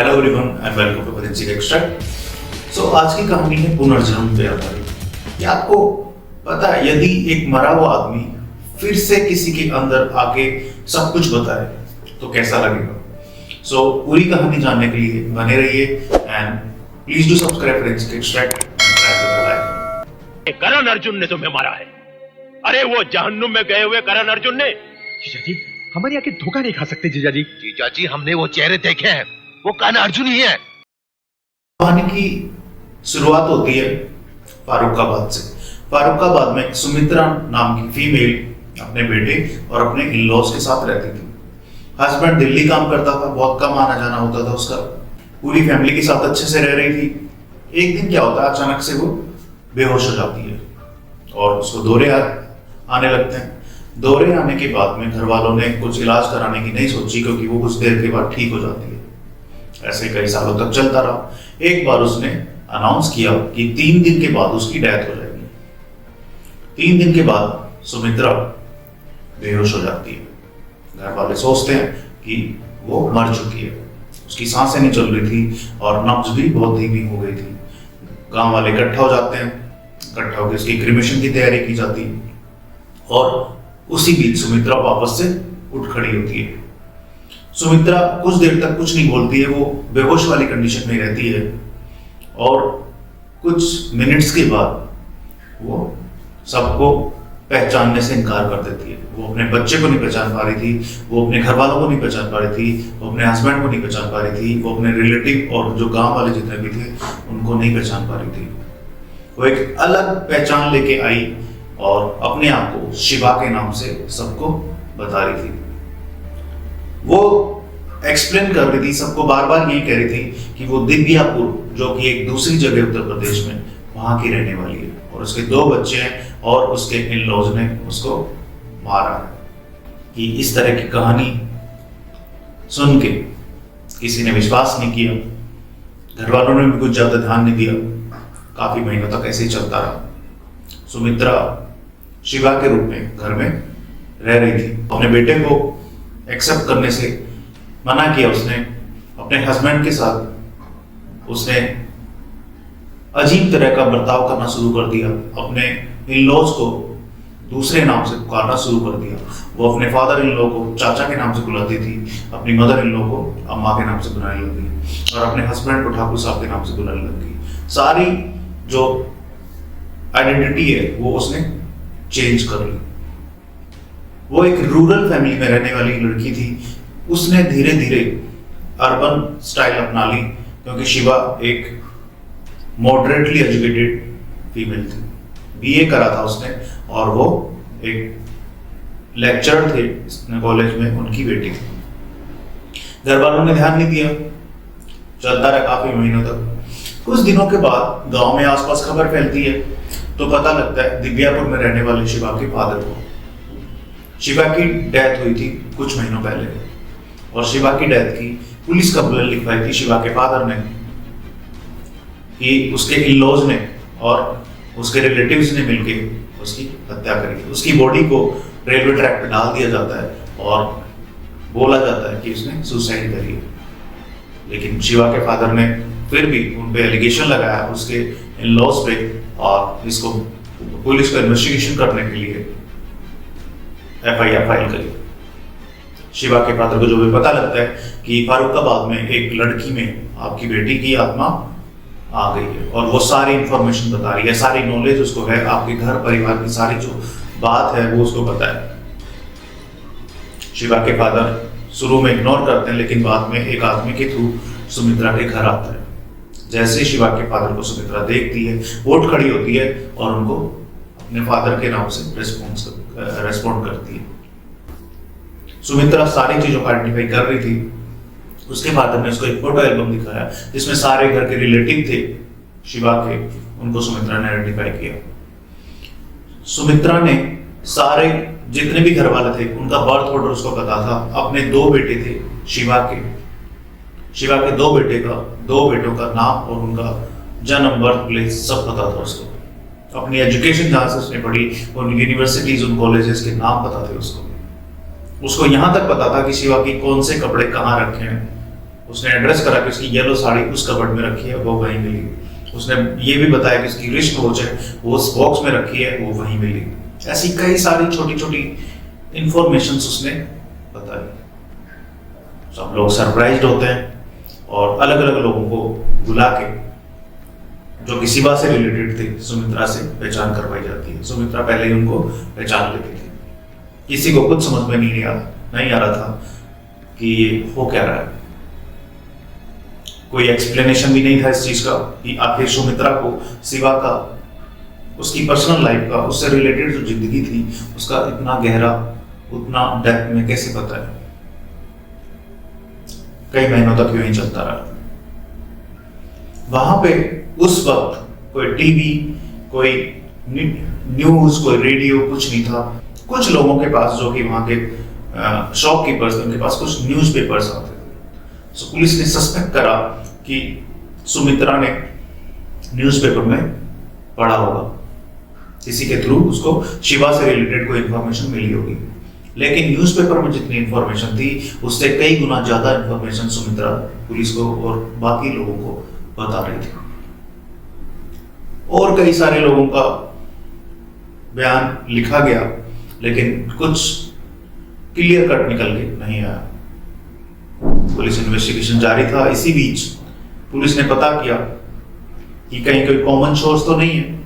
Hello everyone and welcome to forensic extract. So आज की कहानी है पुनर्जन्म पे आधारित। या आपको पता है, यदि एक मरा हुआ आदमी फिर से किसी के अंदर आके सब कुछ बताए तो कैसा लगेगा। सो पूरी कहानी जानने के लिए बने रहिए and please do subscribe forensic extract and press the bell icon. Karan Arjun ने तुम्हें मारा है। अरे वो जहन्नुम में गए हुए करण अर्जुन ने। जीजा जी, हमारी आंखें धोखा नहीं खा सकते जीजा जी। जीजा जी, हमने वो चेहरे देखे हैं, वो करण अर्जुन ही है। कहानी की शुरुआत होती है फारुखाबाद से। फारुखाबाद में सुमित्रा नाम की फीमेल अपने बेटे और अपने इन-लॉज के साथ रहती थी। हस्बैंड दिल्ली काम करता था, बहुत कम आना जाना होता था उसका। पूरी फैमिली के साथ अच्छे से रह रही थी। एक दिन क्या होता है, अचानक से वो बेहोश हो जाती है और उसको दौरे आने लगते हैं। दौरे आने के बाद में घर वालों ने कुछ इलाज कराने की नहीं सोची, क्योंकि वो कुछ देर के बाद ठीक हो जाती है। ऐसे कई सालों तक चलता रहा। एक बार उसने अनाउंस किया कि 3 दिन के बाद उसकी डेथ हो जाएगी। 3 दिन के बाद सुमित्रा बेहोश हो जाती है। घर वाले सोचते हैं कि वो मर चुकी है। उसकी सांसें नहीं चल रही थी और नब्ज भी बहुत धीमी हो गई थी। गांव वाले इकट्ठा हो जाते हैं। इकट्ठा होकर उसकी क्रिमेशन की तैयारी की जाती है और उसी बीच सुमित्रा वापस से उठ खड़ी होती है। सुमित्रा कुछ देर तक कुछ नहीं बोलती है, वो बेहोश वाली कंडीशन में रहती है और कुछ मिनट्स के बाद वो सबको पहचानने से इनकार कर देती है। वो अपने बच्चे को नहीं पहचान पा रही थी, वो अपने घर वालों को नहीं पहचान पा रही थी, वो अपने हस्बैंड को नहीं पहचान पा रही थी, वो अपने रिलेटिव और जो गांव वाले जितने भी थे उनको नहीं पहचान पा रही थी। वो एक अलग पहचान लेके आई और अपने आप को शिवा के नाम से सबको बता रही थी। वो एक्सप्लेन कर रही थी सबको, बार बार यही कह रही थी कि वो दिव्यापुर, जो कि एक दूसरी जगह उत्तर प्रदेश में, वहां की रहने वाली है और उसके 2 बच्चे हैं और उसके इन-लॉज ने उसको मारा है। कि इस तरह की कहानी सुन के किसी ने विश्वास नहीं किया। घर वालों ने भी कुछ ज्यादा ध्यान नहीं दिया। काफी महीनों तक ऐसे ही चलता रहा। सुमित्रा शिवा के रूप में घर में रह रही थी। अपने बेटे को एक्सेप्ट करने से मना किया उसने। अपने हस्बैंड के साथ उसने अजीब तरह का बर्ताव करना शुरू कर दिया। अपने इन-लॉज को दूसरे नाम से पुकारना शुरू कर दिया। वो अपने फादर इन-लॉ को चाचा के नाम से बुलाती थी, अपनी मदर इन-लॉ को अम्मा के नाम से बुलाने लगी और अपने हस्बैंड को ठाकुर साहब के नाम से बुलाने लगी। सारी जो आइडेंटिटी है वो उसने चेंज कर ली। वो एक रूरल फैमिली में रहने वाली लड़की थी। उसने धीरे धीरे अर्बन स्टाइल अपना ली, क्योंकि शिवा एक मॉडरेटली एजुकेटेड फीमेल थी। बीए करा था उसने और वो एक लेक्चरर थे कॉलेज में, उनकी बेटी थी। घर वालों ने ध्यान नहीं दिया। चलता रहा काफी महीनों तक। कुछ दिनों के बाद गांव में आसपास खबर फैलती है तो पता लगता है दिव्यापुर में रहने वाले शिवा के फादर को। शिवा की डेथ हुई थी कुछ महीनों पहले और शिवा की डेथ की पुलिस कंप्लेंट लिखवाई थी शिवा के फादर ने कि उसके इन-लॉज ने और उसके रिलेटिव्स ने मिलकर उसकी हत्या करी। उसकी बॉडी को रेलवे ट्रैक पे डाल दिया जाता है और बोला जाता है कि उसने सुसाइड करी है। लेकिन शिवा के फादर ने फिर भी उन पे एलिगेशन लगाया उसके इन-लॉज पे और इसको पुलिस को इन्वेस्टिगेशन करने के लिए एफआईआर फाइल करी। शिवा के फादर को जो भी पता लगता है कि फारुखाबाद में एक लड़की में आपकी बेटी की आत्मा आ गई है और वो सारी इंफॉर्मेशन बता रही है, सारी नॉलेज उसको है, आपके घर परिवार की सारी जो बात है वो उसको पता है। शिवा के फादर शुरू में इग्नोर करते हैं, लेकिन बाद में एक आदमी के थ्रू सुमित्रा के घर आता है। जैसे शिवा के फादर को सुमित्रा देखती है, वो उठ खड़ी होती है और उनको अपने फादर के नाम से रेस्पॉन्ड करती है। सुमित्रा सारी चीजों को आइडेंटिफाई कर रही थी। उसके फादर ने उसको एक फोटो एल्बम दिखाया जिसमें सारे घर के रिलेटिव थे शिवा के, उनको सुमित्रा ने आइडेंटिफाई किया। सुमित्रा ने सारे जितने भी घर वाले थे उनका बर्थ ऑर्डर उसको पता था। अपने 2 बेटे थे शिवा के 2 बेटों का नाम और उनका जन्म, बर्थ प्लेस सब पता था उसको। अपनी एजुकेशन जहाँ से उसने पढ़ी, उन यूनिवर्सिटीज, उन कॉलेजेस के नाम पता थे उसको। यहाँ तक पता था कि शिवा की कौन से कपड़े कहाँ रखे हैं, उसने एड्रेस करा कि उसकी येलो साड़ी उस कबर्ड में रखी है, वो वहीं मिली। उसने ये भी बताया कि उसकी रिस्ट वॉच है वो उस बॉक्स में रखी है, वो वहीं मिली। ऐसी कई सारी छोटी छोटी इंफॉर्मेशन उसने बताई। सब लोग सरप्राइज्ड होते हैं और अलग अलग लोगों को बुला के जो कि शिवा से रिलेटेड थे सुमित्रा से पहचान करवाई जाती है। सुमित्रा पहले ही उनको पहचान लेती थी। किसी को कुछ समझ में नहीं आ रहा था कि ये हो क्या रहा है। कोई एक्सप्लेनेशन भी नहीं था इस चीज का कि आखिर सुमित्रा को शिवा का, उसकी पर्सनल लाइफ का, उससे रिलेटेड जो जिंदगी थी उसका इतना गहरा, उतना डेप्थ में कैसे पता है। कई महीनों तक यूं ही चलता रहा। वहां पे उस वक्त कोई टीवी, कोई न्यूज, कोई रेडियो कुछ नहीं था। कुछ लोगों के पास जो कि वहां के शॉपकीपर्स थे, उनके पास कुछ न्यूज़पेपर्स आते थे। सो पुलिस ने सस्पेक्ट करा कि सुमित्रा ने न्यूज़पेपर में पढ़ा होगा, किसी के थ्रू उसको शिवा से रिलेटेड कोई इंफॉर्मेशन मिली होगी। लेकिन न्यूज़पेपर में जितनी इंफॉर्मेशन थी उससे कई गुना ज्यादा इंफॉर्मेशन सुमित्रा पुलिस को और बाकी लोगों को बता रही थी। और कई सारे लोगों का बयान लिखा गया लेकिन कुछ क्लियर कट निकल के नहीं आया। पुलिस इन्वेस्टिगेशन जारी था। इसी बीच पुलिस ने पता किया कि कहीं कोई कॉमन सोर्स तो नहीं है।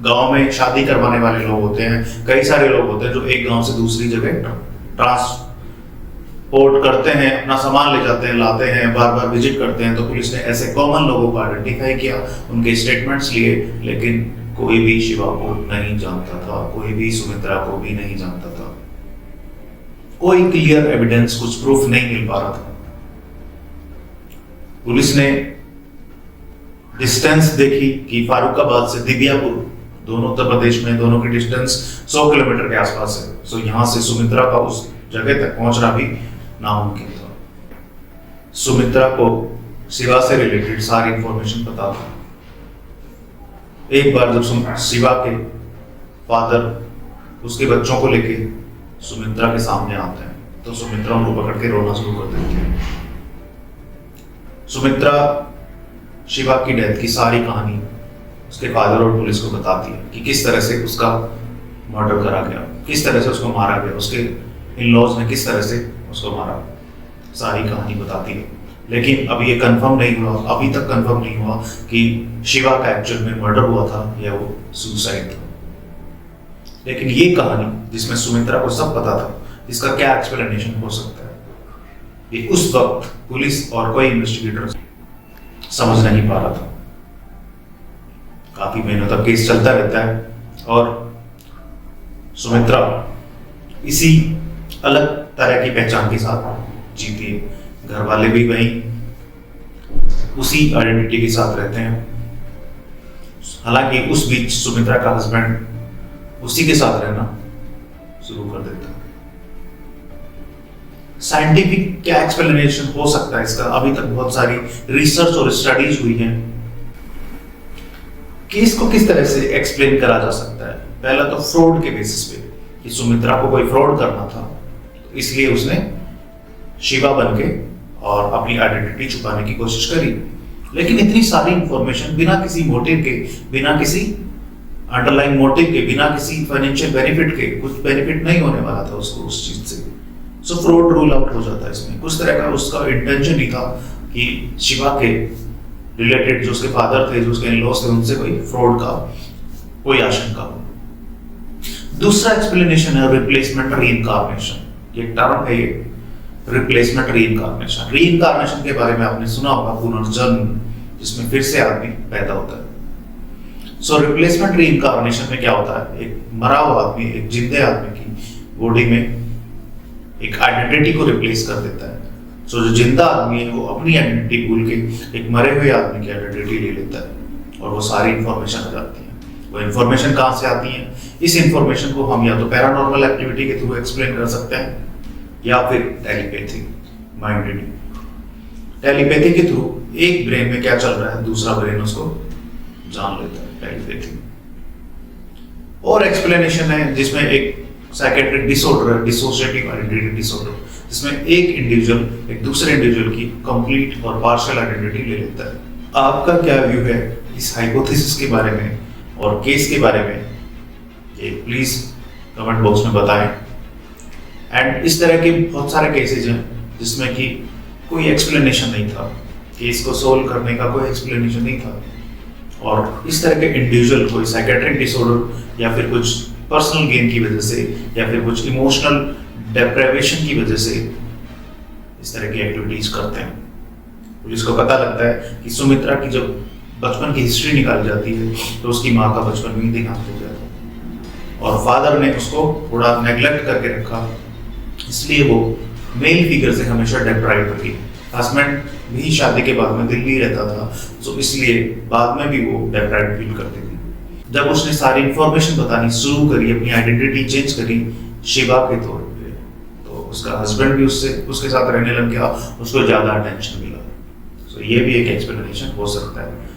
गांव में शादी करवाने वाले लोग होते हैं, कई सारे लोग होते हैं जो एक गांव से दूसरी जगह ट्रांसपोर्ट करते हैं, अपना सामान ले जाते हैं, लाते हैं, बार बार विजिट करते हैं। तो पुलिस ने ऐसे कॉमन लोगों को आइडेंटिफाई किया, उनके स्टेटमेंट्स लिए, लेकिन कोई भी शिवा को नहीं जानता था, कोई भी सुमित्रा को भी नहीं जानता था। कोई क्लियर एविडेंस, कुछ प्रूफ नहीं मिल पा रहा था। पुलिस ने डिस्टेंस देखी कि फारुखाबाद से दिव्यापुर, दोनों उत्तर प्रदेश में, दोनों की डिस्टेंस 100 किलोमीटर के आसपास है। सो यहां से सुमित्रा का उस जगह तक पहुंचना भी नामुमकिन था। सुमित्रा को शिवा से रिलेटेड सारी इंफॉर्मेशन पता था। एक बार जब शिवा के फादर उसके बच्चों को लेके सुमित्रा के सामने आते हैं तो सुमित्रा उनको पकड़ के रोना शुरू कर देती है। सुमित्रा शिवा की डेथ की सारी कहानी उसके फादर और पुलिस को बताती है कि किस तरह से उसका मर्डर करा गया, किस तरह से उसको मारा गया, उसके इन-लॉज ने किस तरह से उसको मारा। सारी कहानी बताती है। लेकिन अभी ये कंफर्म नहीं हुआ, अभी तक कंफर्म नहीं हुआ कि शिवा का एक्चुअल में मर्डर हुआ था या वो सुसाइड था। लेकिन ये कहानी जिसमें सुमित्रा को सब पता था, इसका क्या एक्सप्लेनेशन हो सकता है, ये उस वक्त पुलिस और कोई इन्वेस्टिगेटर समझ नहीं पा रहा था। काफी महीनों तक केस चलता रहता है और सुमित्रा इसी अलग तरह की पहचान के साथ जीती है। घर वाले भी वही उसी आइडेंटिटी के साथ रहते हैं। हालांकि उस बीच सुमित्रा का हस्बैंड उसी के साथ रहना शुरू कर देता है। साइंटिफिक क्या एक्सप्लेनेशन हो सकता है इसका? अभी तक बहुत सारी रिसर्च और स्टडीज हुई हैं। केस को किस तरह से एक्सप्लेन करा जा सकता है? पहला तो फ्रॉड के बेसिस पे कि सुमित्रा को कोई फ्रॉड करना था, इसलिए उसने शिवा बन के और अपनी आइडेंटिटी छुपाने की कोशिश करी। लेकिन इतनी सारी इंफॉर्मेशन बिना किसी मोटिव के, बिना किसी अंडरलाइन मोटिव के, बिना किसी फाइनेंशियल बेनिफिट के, कुछ बेनिफिट नहीं होने वाला था उसको उस चीज से। सो फ्रॉड रूल आउट हो जाता है इसमें। कुछ तरह का उसका इंटेंशन ही था कि शिवा के रिलेटेड जो उसके फादर थे, जो उसके इन-लॉज थे, उनसे कोई फ्रॉड का कोई आशंका हो। दूसरा एक्सप्लेनेशन है रिप्लेसमेंट रीइंकार्नेशन। ये टर्म है, ये रिप्लेसमेंट रीइंकार्नेशन। रीइंकार्नेशन के बारे में आपने सुना होगा, पुनर्जन्म, जिसमें फिर से आदमी पैदा होता है। सो रिप्लेसमेंट रीइंकार्नेशन में क्या होता है? एक मरा हुआ आदमी एक जिंदे आदमी की बॉडी में एक आइडेंटिटी को रिप्लेस कर देता है। सो जो जिंदा आदमी है वो अपनी आइडेंटिटी भूल के एक मरे हुए आदमी की आइडेंटिटी ले लेता है और वो सारी इंफॉर्मेशन आ जाती है। वो इंफॉर्मेशन कहाँ से आती है? इस इंफॉर्मेशन को हम या तो पैरानॉर्मल एक्टिविटी के थ्रू एक्सप्लेन कर सकते हैं या फिर टेलीपैथी, माइंड रीडिंग। टेलीपैथी के थ्रू एक ब्रेन में क्या चल रहा है दूसरा ब्रेन उसको जान लेता है, टेलीपैथी। और एक्सप्लेनेशन है जिसमें एक साइकेट्रिक डिसऑर्डर है, डिसोसिएटिव आइडेंटिटी डिसऑर्डर, जिसमें एक इंडिविजुअल एक दूसरे इंडिविजुअल की कंप्लीट और पार्शियल आइडेंटिटी ले लेता है। आपका क्या व्यू है इस हाइपोथेसिस के बारे में और केस के बारे में, ये प्लीज कमेंट बॉक्स में बताएं। एंड इस तरह के बहुत सारे केसेज हैं जिसमें कि कोई एक्सप्लेनेशन नहीं था, केस को सोल्व करने का कोई एक्सप्लेनेशन नहीं था, और इस तरह के इंडिविजुअल कोई साइकेट्रिक डिसऑर्डर या फिर कुछ पर्सनल गेन की वजह से या फिर कुछ इमोशनल डेप्राइवेशन की वजह से इस तरह की एक्टिविटीज करते हैं। पुलिस को पता लगता है कि सुमित्रा की जब बचपन की हिस्ट्री निकाली जाती है तो उसकी माँ का बचपन में ही देहांत हो जाता है और फादर ने उसको थोड़ा नेग्लेक्ट करके रखा, इसलिए वो मेल फिगर से हमेशा डेप्राइव रही। हस्बैंड भी शादी के बाद में दिल्ली रहता था, तो इसलिए बाद में भी वो डेप्राइव फील करती थी। जब उसने सारी इंफॉर्मेशन बतानी शुरू करी, अपनी आइडेंटिटी चेंज करी शिवा के तौर पे, तो उसका हस्बैंड भी उसके साथ रहने लग गया, उसको ज्यादा अटेंशन मिला। तो ये भी एक एक्सप्लेनेशन हो सकता है।